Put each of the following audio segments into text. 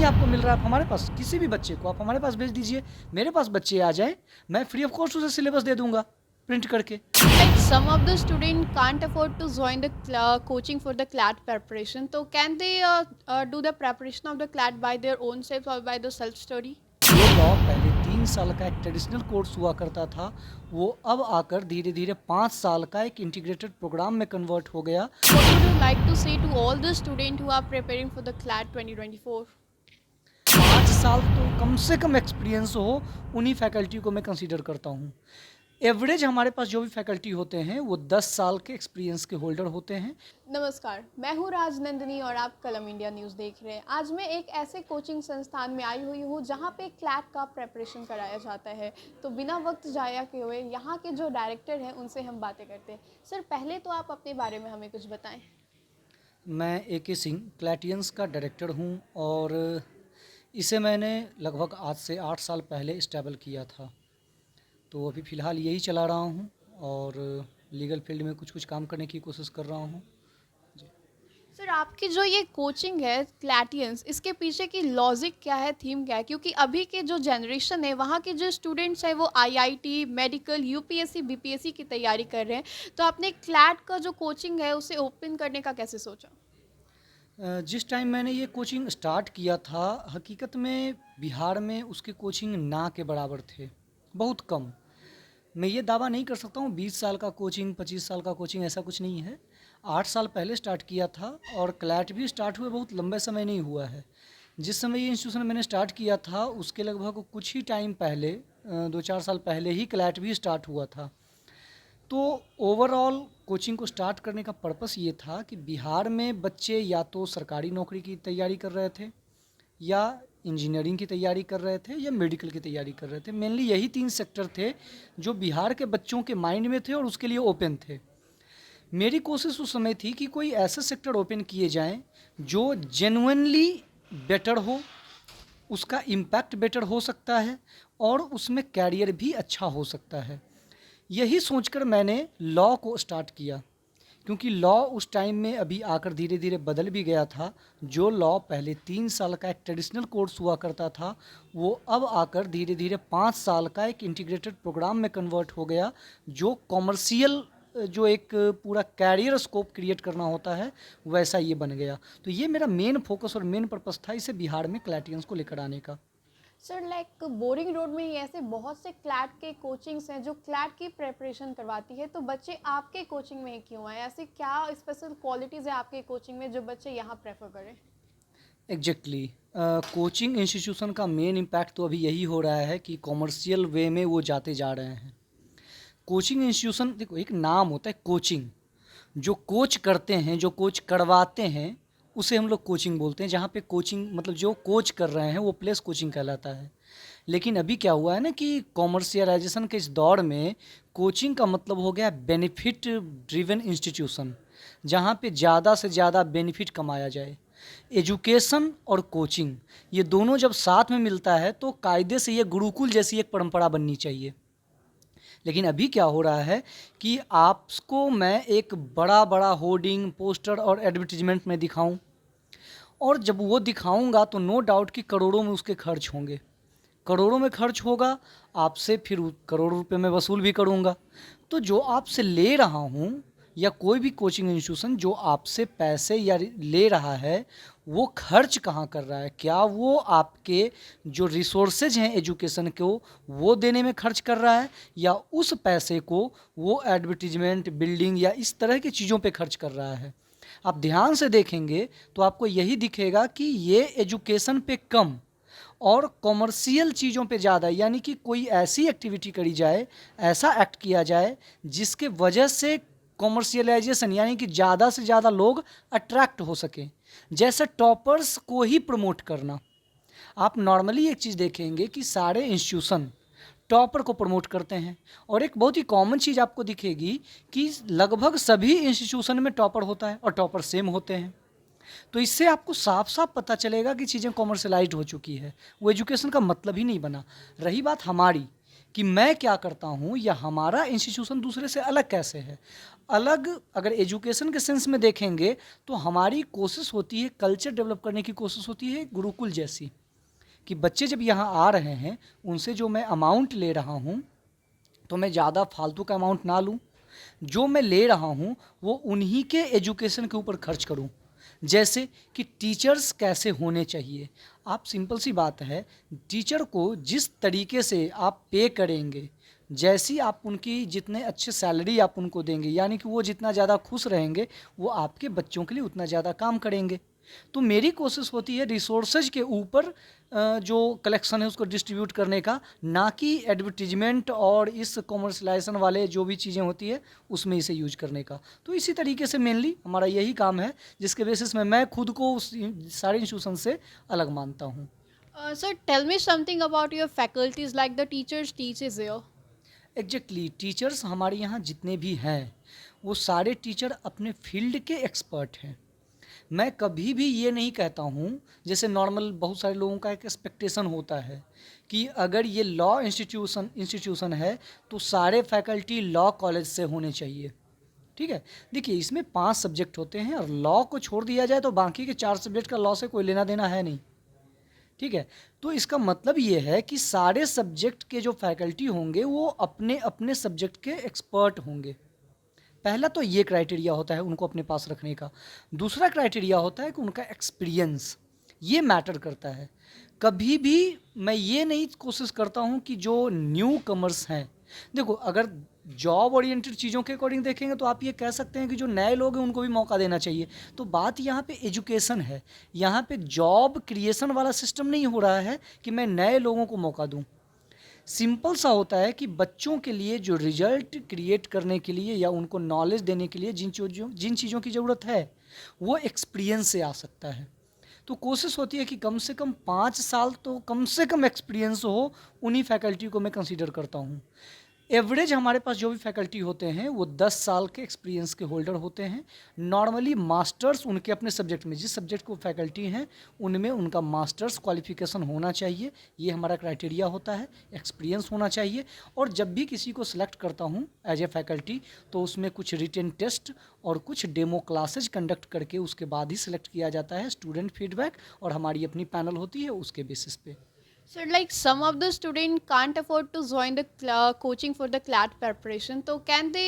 नहीं आपको मिल रहा है, आप हमारे पास किसी भी बच्चे को आप हमारे पास भेज दीजिए, मेरे पास बच्चे आ जाएँ, मैं फ्री ऑफ कॉस्ट उसे सिलेबस दे दूँगा प्रिंट करके। Like some of the student can't afford to join the coaching for the CLAT preparation, so can they do the preparation of the CLAT by their own self or by the self study? जो law पहले 3 साल का एक traditional course हुआ करता था, वो अब आकर धीरे-धीरे 5 साल का एक इंटीग्रेटेड प्रोग्राम में कन्वर्ट हो गया। What would you like to say to all the students who are preparing for the CLAT 2024? 5 साल तो कम से कम एक्सपीरियंस हो, उन्हीं फैकल्टी को मैं कंसीडर करता हूँ। एवरेज हमारे पास जो भी फैकल्टी होते हैं, वो 10 साल के एक्सपीरियंस के होल्डर होते हैं। नमस्कार, मैं हूँ राजनंदिनी और आप कलम इंडिया न्यूज़ देख रहे हैं। आज मैं एक ऐसे कोचिंग संस्थान में आई हुई हूँ जहाँ पे क्लैट का प्रेपरेशन कराया जाता है। तो बिना वक्त जाया किए हुए यहाँ के जो डायरेक्टर हैं उनसे हम बातें करते हैं। सर, पहले तो आप अपने बारे में हमें कुछ बताएं। मैं ए.के. सिंह क्लैटियंस का डायरेक्टर हूँ और इसे मैंने लगभग आज से 8 साल पहले इस्टेबल किया था। तो अभी फ़िलहाल यही चला रहा हूँ और लीगल फील्ड में कुछ-कुछ काम करने की कोशिश कर रहा हूँ। सर, आपकी जो ये कोचिंग है क्लैटियंस, इसके पीछे की लॉजिक क्या है, थीम क्या है? क्योंकि अभी के जो जनरेशन है वहाँ के जो स्टूडेंट्स हैं वो आईआईटी, मेडिकल, यूपीएससी, बीपीएससी की तैयारी कर रहे हैं। तो आपने क्लैट का जो कोचिंग है उसे ओपन करने का कैसे सोचा? जिस टाइम मैंने ये कोचिंग स्टार्ट किया था, हकीकत में बिहार में उसके कोचिंग ना के बराबर थे, बहुत कम। मैं ये दावा नहीं कर सकता हूँ 20 साल का कोचिंग, 25 साल का कोचिंग ऐसा कुछ नहीं है। 8 साल पहले स्टार्ट किया था और क्लैट भी स्टार्ट हुए बहुत लंबे समय नहीं हुआ है। जिस समय ये इंस्टीट्यूशन मैंने स्टार्ट किया था, उसके लगभग कुछ ही टाइम पहले 2-4 साल पहले ही क्लैट भी स्टार्ट हुआ था। तो ओवरऑल कोचिंग को स्टार्ट करने का पर्पस ये था कि बिहार में बच्चे या तो सरकारी नौकरी की तैयारी कर रहे थे या इंजीनियरिंग की तैयारी कर रहे थे या मेडिकल की तैयारी कर रहे थे। मेनली यही 3 सेक्टर थे जो बिहार के बच्चों के माइंड में थे और उसके लिए ओपन थे। मेरी कोशिश उस समय थी कि कोई ऐसे सेक्टर ओपन किए जाएँ जो जेन्युइनली बेटर हो, उसका इम्पैक्ट बेटर हो सकता है और उसमें कैरियर भी अच्छा हो सकता है। यही सोचकर मैंने लॉ को स्टार्ट किया, क्योंकि लॉ उस टाइम में अभी आकर धीरे धीरे बदल भी गया था। जो लॉ पहले 3 साल का एक ट्रेडिशनल कोर्स हुआ करता था, वो अब आकर धीरे धीरे 5 साल का एक इंटीग्रेटेड प्रोग्राम में कन्वर्ट हो गया, जो कॉमर्शियल जो एक पूरा कैरियर स्कोप क्रिएट करना होता है, वैसा ये बन गया। तो ये मेरा मेन फोकस और मेन पर्पस था इसे बिहार में क्लैटियंस को लेकर आने का। सर, लाइक बोरिंग रोड में ही ऐसे बहुत से क्लैट के कोचिंग्स हैं जो क्लैट की प्रेपरेशन करवाती है, तो बच्चे आपके कोचिंग में ही क्यों आए? ऐसी क्या स्पेशल क्वालिटीज़ है आपके कोचिंग में जो बच्चे यहाँ प्रेफर करें? एग्जैक्टली कोचिंग इंस्टीट्यूशन का मेन इम्पैक्ट तो अभी यही हो रहा है कि कॉमर्शियल वे में वो जाते जा रहे हैं। कोचिंग इंस्टीट्यूशन, देखो एक नाम होता है कोचिंग, जो कोच करते हैं, जो कोच करवाते हैं, उसे हम लोग कोचिंग बोलते हैं। जहाँ पे कोचिंग मतलब जो कोच कर रहे हैं वो प्लेस कोचिंग कहलाता है। लेकिन अभी क्या हुआ है ना कि कॉमर्शियलाइजेशन के इस दौर में कोचिंग का मतलब हो गया बेनिफिट ड्रिवन इंस्टीट्यूशन, जहाँ पे ज़्यादा से ज़्यादा बेनिफिट कमाया जाए। एजुकेशन और कोचिंग ये दोनों जब साथ में मिलता है तो कायदे से ये गुरुकुल जैसी एक परंपरा बननी चाहिए। लेकिन अभी क्या हो रहा है कि आपको मैं एक बड़ा बड़ा होर्डिंग, पोस्टर और एडवर्टीजमेंट में दिखाऊं, और जब वो दिखाऊंगा तो नो डाउट कि करोड़ों में उसके खर्च होंगे। करोड़ों में खर्च होगा आपसे, फिर करोड़ों रुपए मैं वसूल भी करूंगा। तो जो आपसे ले रहा हूँ या कोई भी कोचिंग इंस्टीट्यूशन जो आपसे पैसे या ले रहा है, वो खर्च कहाँ कर रहा है? क्या वो आपके जो रिसोर्सेज हैं एजुकेशन को वो देने में खर्च कर रहा है, या उस पैसे को वो एडवर्टीजमेंट, बिल्डिंग या इस तरह की चीज़ों पे खर्च कर रहा है? आप ध्यान से देखेंगे तो आपको यही दिखेगा कि ये एजुकेशन पे कम और कॉमर्शियल चीज़ों पे ज़्यादा, यानी कि कोई ऐसी एक्टिविटी करी जाए, ऐसा एक्ट किया जाए जिसके वजह से कॉमर्शियलाइजेशन यानी कि ज़्यादा से ज़्यादा लोग अट्रैक्ट हो सकें। जैसे टॉपर्स को ही प्रमोट करना। आप नॉर्मली एक चीज़ देखेंगे कि सारे इंस्टीट्यूशन टॉपर को प्रमोट करते हैं, और एक बहुत ही कॉमन चीज़ आपको दिखेगी कि लगभग सभी इंस्टीट्यूशन में टॉपर होता है और टॉपर सेम होते हैं। तो इससे आपको साफ साफ पता चलेगा कि चीज़ें कॉमर्शलाइज्ड हो चुकी है, वो एजुकेशन का मतलब ही नहीं बना। रही बात हमारी कि मैं क्या करता हूँ या हमारा इंस्टीट्यूशन दूसरे से अलग कैसे है। अलग अगर एजुकेशन के सेंस में देखेंगे तो हमारी कोशिश होती है, कल्चर डेवलप करने की कोशिश होती है गुरुकुल जैसी, कि बच्चे जब यहाँ आ रहे हैं उनसे जो मैं अमाउंट ले रहा हूँ तो मैं ज़्यादा फालतू का अमाउंट ना लूँ, जो मैं ले रहा हूँ वो उन्हीं के एजुकेशन के ऊपर खर्च करूँ। जैसे कि टीचर्स कैसे होने चाहिए, आप सिंपल सी बात है, टीचर को जिस तरीके से आप पे करेंगे, जैसी आप उनकी जितने अच्छे सैलरी आप उनको देंगे, यानी कि वो जितना ज़्यादा खुश रहेंगे वो आपके बच्चों के लिए उतना ज़्यादा काम करेंगे। तो मेरी कोशिश होती है रिसोर्सेज के ऊपर जो कलेक्शन है उसको डिस्ट्रीब्यूट करने का, ना कि एडवर्टीजमेंट और इस कॉमर्शलाइजेशन वाले जो भी चीज़ें होती है उसमें इसे यूज करने का। तो इसी तरीके से मेनली हमारा यही काम है, जिसके बेसिस में मैं खुद को उस सारे इंस्टीट्यूशन से अलग मानता हूँ। Sir, tell me something about your faculties, like the teachers teaches here. Exactly teachers हमारे यहाँ जितने भी हैं वो सारे टीचर अपने फील्ड के एक्सपर्ट हैं। मैं कभी भी ये नहीं कहता हूँ, जैसे नॉर्मल बहुत सारे लोगों का एक एक्सपेक्टेशन होता है कि अगर ये लॉ इंस्टीट्यूशन है तो सारे फैकल्टी लॉ कॉलेज से होने चाहिए। ठीक है, देखिए इसमें 5 सब्जेक्ट होते हैं और लॉ को छोड़ दिया जाए तो बाकी के 4 सब्जेक्ट का लॉ से कोई लेना देना है नहीं। ठीक है, तो इसका मतलब ये है कि सारे सब्जेक्ट के जो फैकल्टी होंगे वो अपने अपने सब्जेक्ट के एक्सपर्ट होंगे। पहला तो ये क्राइटेरिया होता है उनको अपने पास रखने का। दूसरा क्राइटेरिया होता है कि उनका एक्सपीरियंस, ये मैटर करता है। कभी भी मैं ये नहीं कोशिश करता हूँ कि जो न्यू कमर्स हैं, देखो अगर जॉब ओरिएंटेड चीज़ों के अकॉर्डिंग देखेंगे तो आप ये कह सकते हैं कि जो नए लोग हैं उनको भी मौका देना चाहिए। तो बात यहाँ पे एजुकेशन है, यहाँ पे जॉब क्रिएशन वाला सिस्टम नहीं हो रहा है कि मैं नए लोगों को मौका दूँ। सिंपल सा होता है कि बच्चों के लिए जो रिजल्ट क्रिएट करने के लिए या उनको नॉलेज देने के लिए जिन चीज़ों की ज़रूरत है वो एक्सपीरियंस से आ सकता है। तो कोशिश होती है कि कम से कम 5 साल तो कम से कम एक्सपीरियंस हो, उन्हीं फैकल्टी को मैं कंसीडर करता हूँ। एवरेज हमारे पास जो भी फैकल्टी होते हैं वो 10 साल के एक्सपीरियंस के होल्डर होते हैं। नॉर्मली मास्टर्स उनके अपने सब्जेक्ट में, जिस सब्जेक्ट को फैकल्टी हैं उनमें उनका मास्टर्स क्वालिफिकेशन होना चाहिए, ये हमारा क्राइटेरिया होता है। एक्सपीरियंस होना चाहिए। और जब भी किसी को सिलेक्ट करता हूँ एज ए फैकल्टी तो उसमें कुछ रिटन टेस्ट और कुछ डेमो क्लासेज कंडक्ट करके उसके बाद ही सिलेक्ट किया जाता है। स्टूडेंट फीडबैक और हमारी अपनी पैनल होती है उसके बेसिस पे। So, like some of the student can't afford to join the coaching for the CLAT preparation. So, can they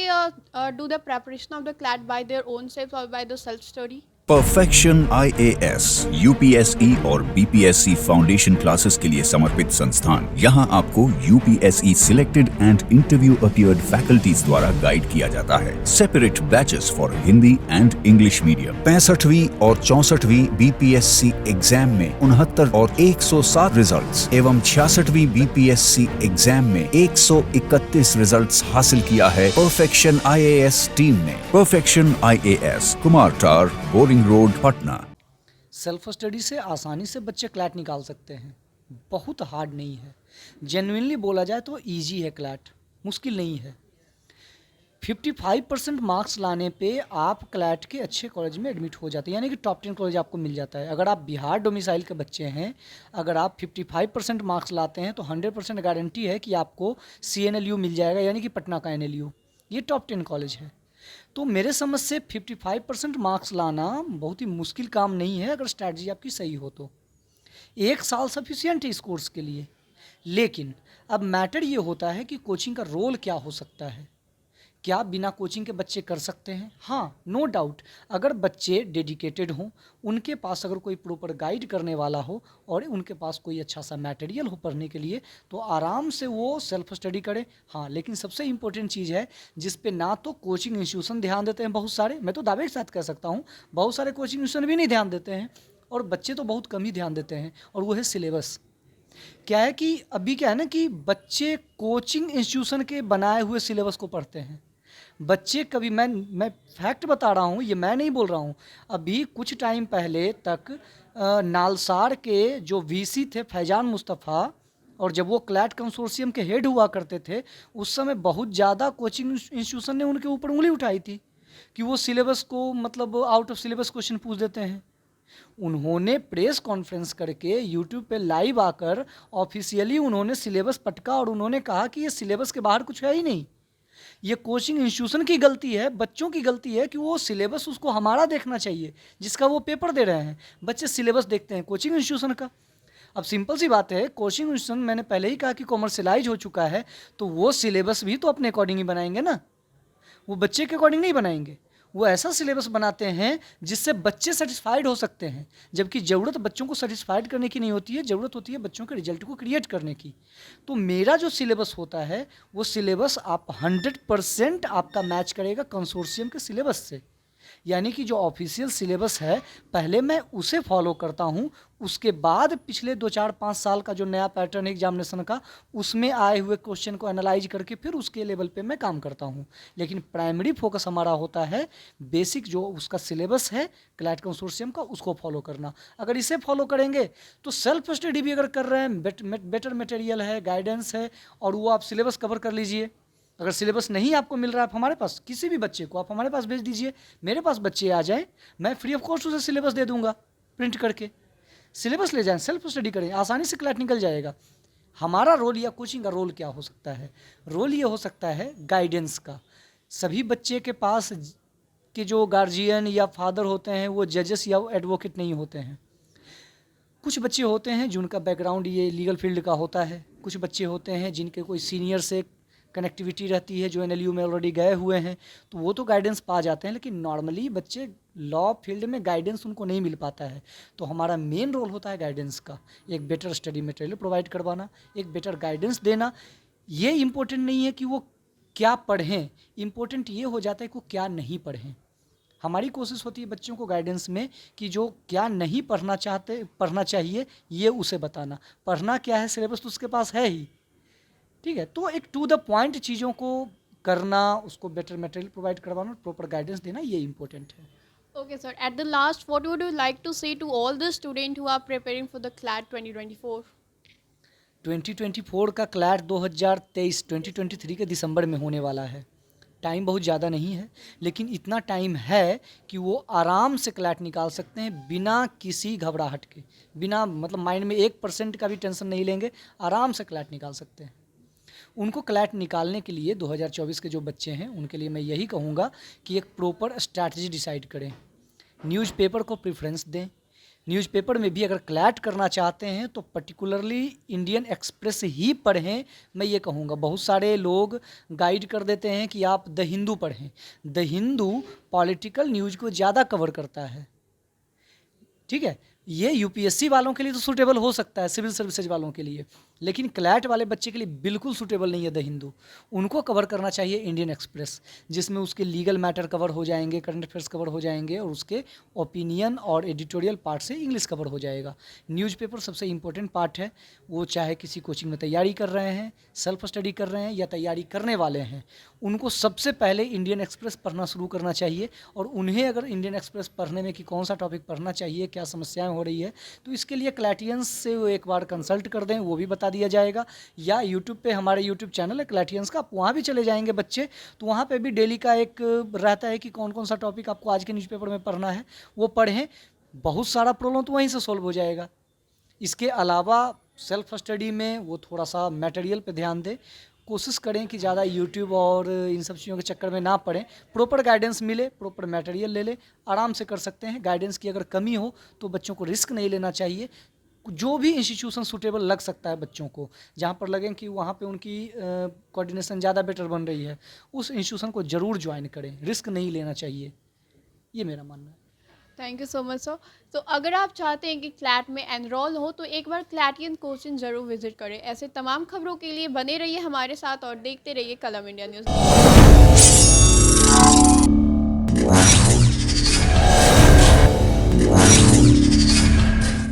do the preparation of the CLAT by their own self or by the self study? Perfection IAS, UPSE और BPSC foundation classes के लिए समर्पित संस्थान। यहाँ आपको UPSE selected and interview appeared faculties द्वारा guide किया जाता है। Separate batches for Hindi and English medium. 65वीं और 64वीं BPSC एग्जाम में 69 और 107 रिजल्ट्स एवं 66वीं BPSC एग्जाम में 131 रिजल्ट्स हासिल किया है परफेक्शन IAS टीम ने। Perfection IAS, Kumhrar, boring road, Patna. Self study से आसानी से बच्चे क्लैट निकाल सकते हैं, बहुत हार्ड नहीं है। जेन्युइनली बोला जाए तो इजी है क्लैट, मुश्किल नहीं है। 55% मार्क्स लाने पे आप क्लैट के अच्छे कॉलेज में एडमिट हो जाते हैं, यानी कि टॉप 10 कॉलेज आपको मिल जाता है। अगर आप बिहार डोमिसाइल के बच्चे हैं, अगर आप 55% मार्क्स लाते हैं तो 100% गारंटी है कि आपको CNLU मिल जाएगा, यानी कि पटना का NLU। ये टॉप 10 कॉलेज है। तो मेरे समझ से 55% मार्क्स लाना बहुत ही मुश्किल काम नहीं है अगर स्ट्रैटेजी आपकी सही हो तो। 1 साल सफिशिएंट है इस कोर्स के लिए। लेकिन अब मैटर ये होता है कि कोचिंग का रोल क्या हो सकता है। क्या बिना कोचिंग के बच्चे कर सकते हैं? हाँ, नो डाउट। अगर बच्चे डेडिकेटेड हों, उनके पास अगर कोई प्रॉपर गाइड करने वाला हो और उनके पास कोई अच्छा सा मटेरियल हो पढ़ने के लिए, तो आराम से वो सेल्फ स्टडी करें। हाँ, लेकिन सबसे इम्पोर्टेंट चीज़ है जिस पे ना तो कोचिंग इंस्टीट्यूशन ध्यान देते हैं बहुत सारे, मैं तो दावे के साथ कह सकता हूँ बहुत सारे कोचिंग इंस्टीट्यूशन भी नहीं ध्यान देते हैं, और बच्चे तो बहुत कम ही ध्यान देते हैं, और वो है सिलेबस। क्या है कि अभी क्या है ना कि बच्चे कोचिंग इंस्टीट्यूशन के बनाए हुए सिलेबस को पढ़ते हैं। बच्चे कभी, मैं फैक्ट बता रहा हूँ, ये मैं नहीं बोल रहा हूँ। अभी कुछ टाइम पहले तक नालसार के जो VC थे फैजान मुस्तफ़ा, और जब वो क्लैट कंसोर्शियम के हेड हुआ करते थे, उस समय बहुत ज़्यादा कोचिंग इंस्टीट्यूशन ने उनके ऊपर उंगली उठाई थी कि वो सिलेबस को मतलब आउट ऑफ सिलेबस क्वेश्चन पूछ देते हैं। उन्होंने प्रेस कॉन्फ्रेंस करके यूट्यूब पे लाइव आकर ऑफिशियली उन्होंने सिलेबस पटका और उन्होंने कहा कि ये सिलेबस के बाहर कुछ है ही नहीं, ये कोचिंग इंस्टीट्यूशन की गलती है, बच्चों की गलती है कि वो सिलेबस उसको हमारा देखना चाहिए जिसका वो पेपर दे रहे हैं। बच्चे सिलेबस देखते हैं कोचिंग इंस्टीट्यूशन का। अब सिंपल सी बात है, कोचिंग इंस्टीट्यूशन मैंने पहले ही कहा कि कॉमर्शियलाइज हो चुका है, तो वो सिलेबस भी तो अपने अकॉर्डिंग ही बनाएंगे ना, वो बच्चे के अकॉर्डिंग नहीं बनाएंगे। वो ऐसा सिलेबस बनाते हैं जिससे बच्चे सेटिस्फाइड हो सकते हैं, जबकि ज़रूरत बच्चों को सेटिस्फाइड करने की नहीं होती है, ज़रूरत होती है बच्चों के रिजल्ट को क्रिएट करने की। तो मेरा जो सिलेबस होता है वो सिलेबस आप 100% आपका मैच करेगा कंसोर्शियम के सिलेबस से। यानी कि जो ऑफिशियल सिलेबस है पहले मैं उसे फॉलो करता हूँ, उसके बाद पिछले 2-4-5 साल का जो नया पैटर्न एग्जामिनेशन का उसमें आए हुए क्वेश्चन को एनालाइज करके फिर उसके लेवल पे मैं काम करता हूँ। लेकिन प्राइमरी फोकस हमारा होता है बेसिक जो उसका सिलेबस है क्लैट कंसोर्शियम का, उसको फॉलो करना। अगर इसे फॉलो करेंगे तो सेल्फ स्टडी भी अगर कर रहे हैं, बेटर मटेरियल है, गाइडेंस है, और वो आप सिलेबस कवर कर लीजिए। अगर सिलेबस नहीं आपको मिल रहा है, आप हमारे पास किसी भी बच्चे को आप हमारे पास भेज दीजिए, मेरे पास बच्चे आ जाएं, मैं फ्री ऑफ कॉस्ट उसे सिलेबस दे दूंगा प्रिंट करके। सिलेबस ले जाएं, सेल्फ स्टडी करें, आसानी से क्लैट निकल जाएगा। हमारा रोल या कोचिंग का रोल क्या हो सकता है? रोल ये हो सकता है गाइडेंस का। सभी बच्चे के पास के जो गार्जियन या फादर होते हैं वो जजेस या एडवोकेट नहीं होते हैं। कुछ बच्चे होते हैं जिनका बैकग्राउंड ये लीगल फील्ड का होता है, कुछ बच्चे होते हैं जिनके कोई सीनियर से कनेक्टिविटी रहती है, जो NLU में ऑलरेडी गए हुए हैं, तो वो तो गाइडेंस पा जाते हैं। लेकिन नॉर्मली बच्चे लॉ फील्ड में गाइडेंस उनको नहीं मिल पाता है, तो हमारा मेन रोल होता है गाइडेंस का, एक बेटर स्टडी मटेरियल प्रोवाइड करवाना, एक बेटर गाइडेंस देना। ये इम्पोर्टेंट नहीं है कि वो क्या पढ़ें, इम्पोर्टेंट ये हो जाता है कि वो क्या नहीं पढ़ें। हमारी कोशिश होती है बच्चों को गाइडेंस में कि जो क्या नहीं पढ़ना चाहिए ये उसे बताना। पढ़ना क्या है, सिलेबस तो उसके पास है ही, ठीक है। तो एक टू द पॉइंट चीज़ों को करना, उसको बेटर मटेरियल प्रोवाइड करवाना, प्रॉपर गाइडेंस देना, ये इंपॉर्टेंट है। Okay, sir. At the last, what would you like to say to all the students who are preparing for the CLAT 2024? 2024 का क्लैट 2023 के दिसंबर में होने वाला है। टाइम बहुत ज़्यादा नहीं है, लेकिन इतना टाइम है कि वो आराम से क्लैट निकाल सकते हैं बिना किसी घबराहट के, बिना मतलब माइंड में 1% का भी टेंशन नहीं लेंगे, आराम से क्लैट निकाल सकते हैं। उनको क्लैट निकालने के लिए 2024 के जो बच्चे हैं उनके लिए मैं यही कहूँगा कि एक प्रॉपर स्ट्रैटेजी डिसाइड करें, न्यूज़पेपर को प्रेफरेंस दें। न्यूज़पेपर में भी अगर क्लैट करना चाहते हैं तो पर्टिकुलरली इंडियन एक्सप्रेस ही पढ़ें, मैं ये कहूँगा। बहुत सारे लोग गाइड कर देते हैं कि आप द हिंदू पढ़ें, द हिंदू पॉलिटिकल न्यूज़ को ज़्यादा कवर करता है, ठीक है। ये यूपीएससी वालों के लिए तो सूटेबल हो सकता है, सिविल सर्विसेज वालों के लिए, लेकिन क्लैट वाले बच्चे के लिए बिल्कुल सूटेबल नहीं है द हिंदू। उनको कवर करना चाहिए इंडियन एक्सप्रेस, जिसमें उसके लीगल मैटर कवर हो जाएंगे, करंट अफेयर्स कवर हो जाएंगे, और उसके ओपिनियन और एडिटोरियल पार्ट से इंग्लिश कवर हो जाएगा। न्यूज़पेपर सबसे इंपॉर्टेंट पार्ट है, वो चाहे किसी कोचिंग में तैयारी कर रहे हैं, सेल्फ स्टडी कर रहे हैं या तैयारी करने वाले हैं, उनको सबसे पहले इंडियन एक्सप्रेस पढ़ना शुरू करना चाहिए। और उन्हें अगर इंडियन एक्सप्रेस पढ़ने में कि कौन सा टॉपिक पढ़ना चाहिए, क्या समस्याएं हो रही है, तो इसके लिए क्लैटियंस से वो एक बार कंसल्ट कर दें, वो भी बता दिया जाएगा। या यूट्यूब पे हमारे यूट्यूब चैनल है क्लैटियंस का, आप वहाँ भी चले जाएंगे बच्चे, तो वहाँ पे भी डेली का एक रहता है कि कौन कौन सा टॉपिक आपको आज के न्यूज़पेपर में पढ़ना है, वो पढ़ें। बहुत सारा प्रॉब्लम तो वहीं से सॉल्व हो जाएगा। इसके अलावा सेल्फ स्टडी में वो थोड़ा सा मटेरियल पे ध्यान दें, कोशिश करें कि ज़्यादा यूट्यूब और इन सब चीज़ों के चक्कर में ना पड़ें, प्रॉपर गाइडेंस मिले, प्रॉपर मटेरियल ले लें, आराम से कर सकते हैं। गाइडेंस की अगर कमी हो तो बच्चों को रिस्क नहीं लेना चाहिए। जो भी इंस्टीट्यूशन सूटेबल लग सकता है बच्चों को, जहाँ पर लगे कि वहाँ पे उनकी कोऑर्डिनेशन ज़्यादा बेटर बन रही है, उस इंस्टीट्यूशन को ज़रूर ज्वाइन करें, रिस्क नहीं लेना चाहिए, ये मेरा मानना है। Thank you so much sir. तो अगर आप चाहते हैं कि क्लैट में एनरोल हो तो एक बार क्लैटियन कोचिंग ज़रूर विजिट करें। ऐसे तमाम खबरों के लिए बने रहिए हमारे साथ और देखते रहिए कलम इंडिया न्यूज़।